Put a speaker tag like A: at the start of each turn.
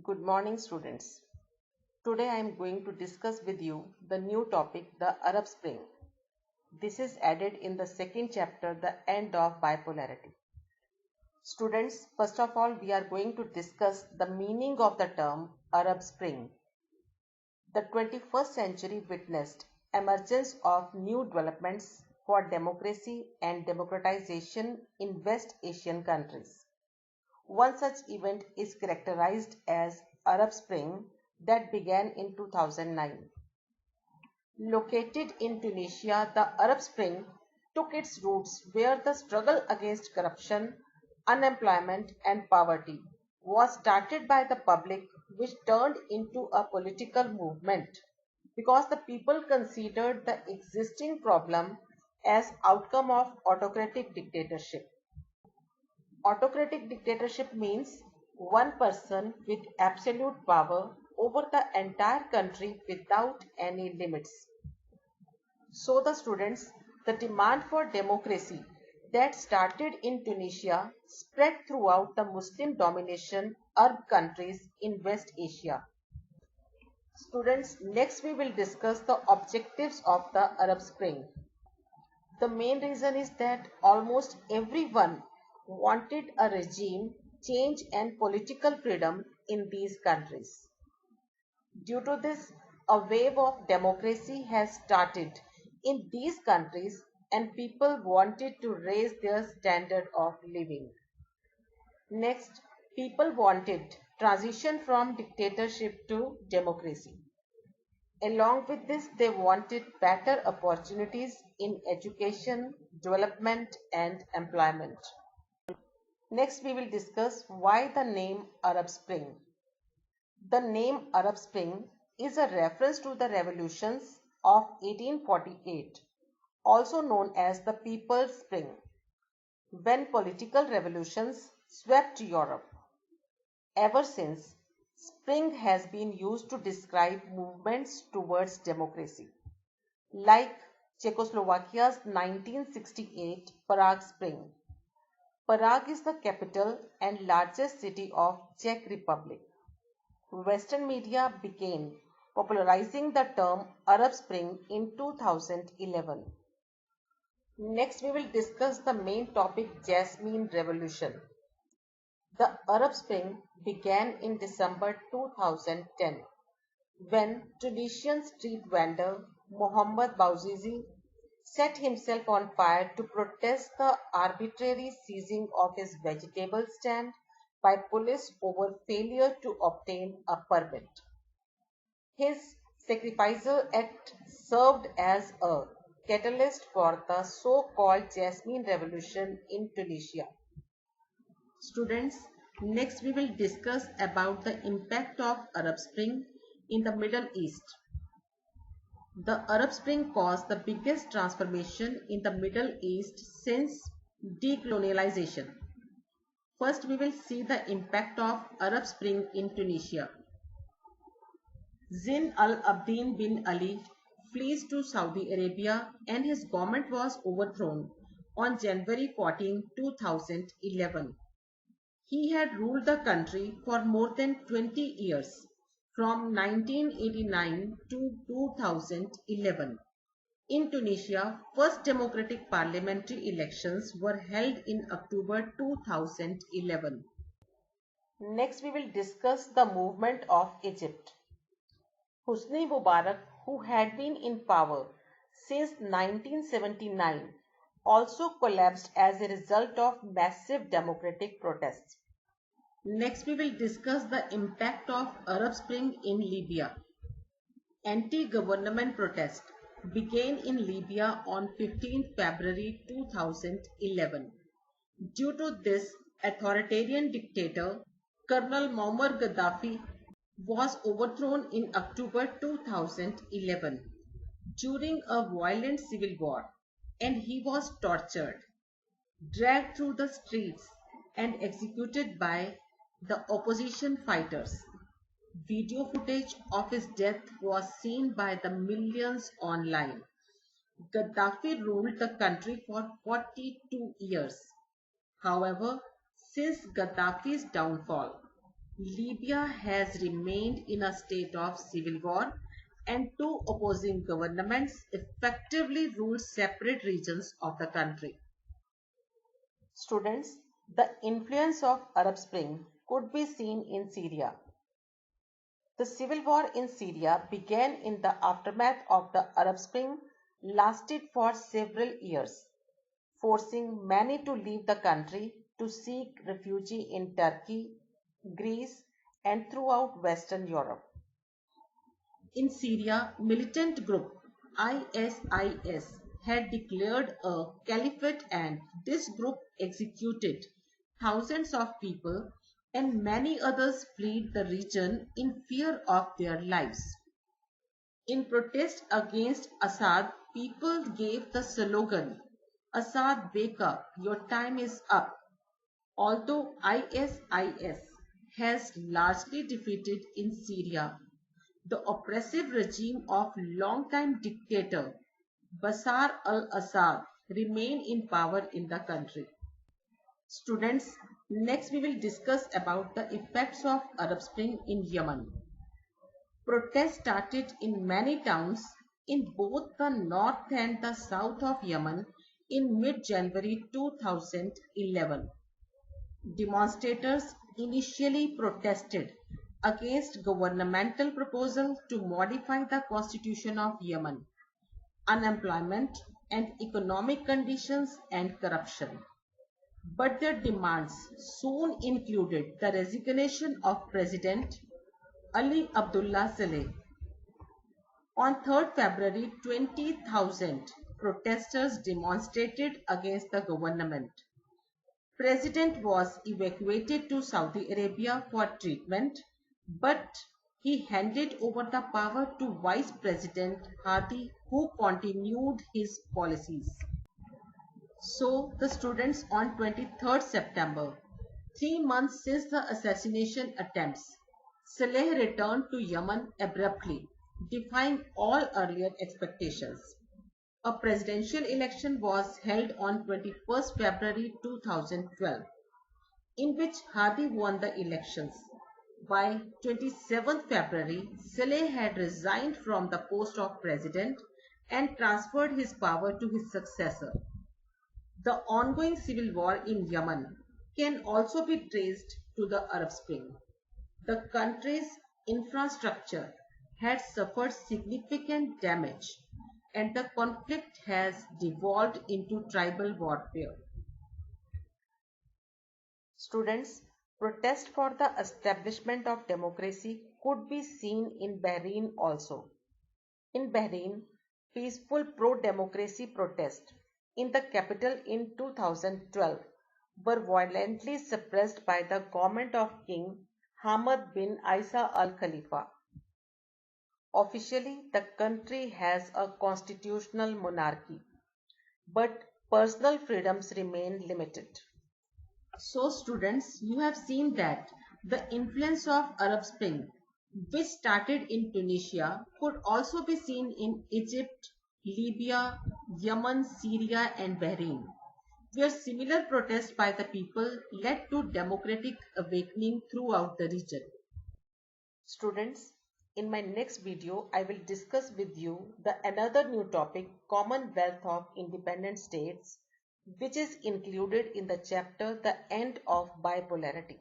A: Good morning, students. Today I am going to discuss with you the new topic, the Arab Spring. This is added in the second chapter, the end of bipolarity. Students, first of all, we are going to discuss the meaning of the term Arab Spring. The 21st century witnessed emergence of new developments for democracy and democratization in West Asian countries. One such event is characterized as Arab Spring that began in 2009. Located in Tunisia, the Arab Spring took its roots where the struggle against corruption, unemployment and poverty was started by the public, which turned into a political movement because the people considered the existing problem as outcome of autocratic dictatorship. Autocratic dictatorship means one person with absolute power over the entire country without any limits. So the students, the demand for democracy that started in Tunisia spread throughout the Muslim domination Arab countries in West Asia. Students, next we will discuss the objectives of the Arab Spring. The main reason is that almost everyone wanted a regime change and political freedom in these countries. Due to this, a wave of democracy has started in these countries and people wanted to raise their standard of living. Next, people wanted transition from dictatorship to democracy. Along with this, they wanted better opportunities in education, development and employment. Next, we will discuss why the name Arab Spring. The name Arab Spring is a reference to the revolutions of 1848, also known as the People's Spring, when political revolutions swept Europe. Ever since, spring has been used to describe movements towards democracy, like Czechoslovakia's 1968 Prague Spring. Prague is the capital and largest city of Czech Republic. Western media began popularizing the term Arab Spring in 2011. Next, we will discuss the main topic, Jasmine Revolution. The Arab Spring began in December 2010 when Tunisian street vendor Mohamed Bouazizi set himself on fire to protest the arbitrary seizing of his vegetable stand by police over failure to obtain a permit. His sacrificial act served as a catalyst for the so-called Jasmine Revolution in Tunisia. Students, next we will discuss about the impact of Arab Spring in the Middle East. The Arab Spring caused the biggest transformation in the Middle East since decolonialization. First, we will see the impact of Arab Spring in Tunisia. Zine al-Abidine bin Ali flees to Saudi Arabia and his government was overthrown on January 14, 2011. He had ruled the country for more than 20 years, from 1989 to 2011. In Tunisia, first democratic parliamentary elections were held in October 2011. Next, we will discuss the movement of Egypt. Hosni Mubarak, who had been in power since 1979, also collapsed as a result of massive democratic protests. Next, we will discuss the impact of Arab Spring in Libya. Anti-government protests began in Libya on 15 February 2011. Due to this, authoritarian dictator Colonel Muammar Gaddafi was overthrown in October 2011 during a violent civil war, and he was tortured, dragged through the streets and executed by the opposition fighters. Video footage of his death was seen by the millions online. Gaddafi ruled the country for 42 years. However, since Gaddafi's downfall, Libya has remained in a state of civil war and two opposing governments effectively rule separate regions of the country. Students, the influence of Arab Spring could be seen in Syria. The civil war in Syria began in the aftermath of the Arab Spring, lasted for several years, forcing many to leave the country to seek refuge in Turkey, Greece, and throughout Western Europe. In Syria, militant group ISIS had declared a caliphate, and this group executed thousands of people, and many others fled the region in fear of their lives. In protest against Assad, people gave the slogan, "Assad, wake up, your time is up." Although ISIS has largely defeated in Syria, the oppressive regime of longtime dictator Bashar al-Assad remained in power in the country. Students, next we will discuss about the effects of Arab Spring in Yemen. Protests started in many towns in both the north and the south of Yemen in mid-January 2011. Demonstrators initially protested against governmental proposal to modify the constitution of Yemen, unemployment and economic conditions and corruption. But their demands soon included the resignation of President Ali Abdullah Saleh. On 3rd February 20,000 protesters demonstrated against the government. President was evacuated to Saudi Arabia for treatment, but he handed over the power to Vice President Hadi, who continued his policies. So, the students, on 23rd September, 3 months since the assassination attempts, Saleh returned to Yemen abruptly, defying all earlier expectations. A presidential election was held on 21st February 2012, in which Hadi won the elections. By 27th February, Saleh had resigned from the post of president and transferred his power to his successor. The ongoing civil war in Yemen can also be traced to the Arab Spring. The country's infrastructure had suffered significant damage, and the conflict has devolved into tribal warfare. Students, protest for the establishment of democracy could be seen in Bahrain also. In Bahrain, peaceful pro-democracy protests in the capital in 2012 were violently suppressed by the government of King Hamad bin Isa Al Khalifa. Officially, the country has a constitutional monarchy, but personal freedoms remain limited. So students, you have seen that the influence of Arab Spring, which started in Tunisia, could also be seen in Egypt, Libya, Yemen, Syria and Bahrain, where similar protests by the people led to democratic awakening throughout the region. Students, in my next video, I will discuss with you another new topic, Commonwealth of Independent States, which is included in the chapter The End of Bipolarity.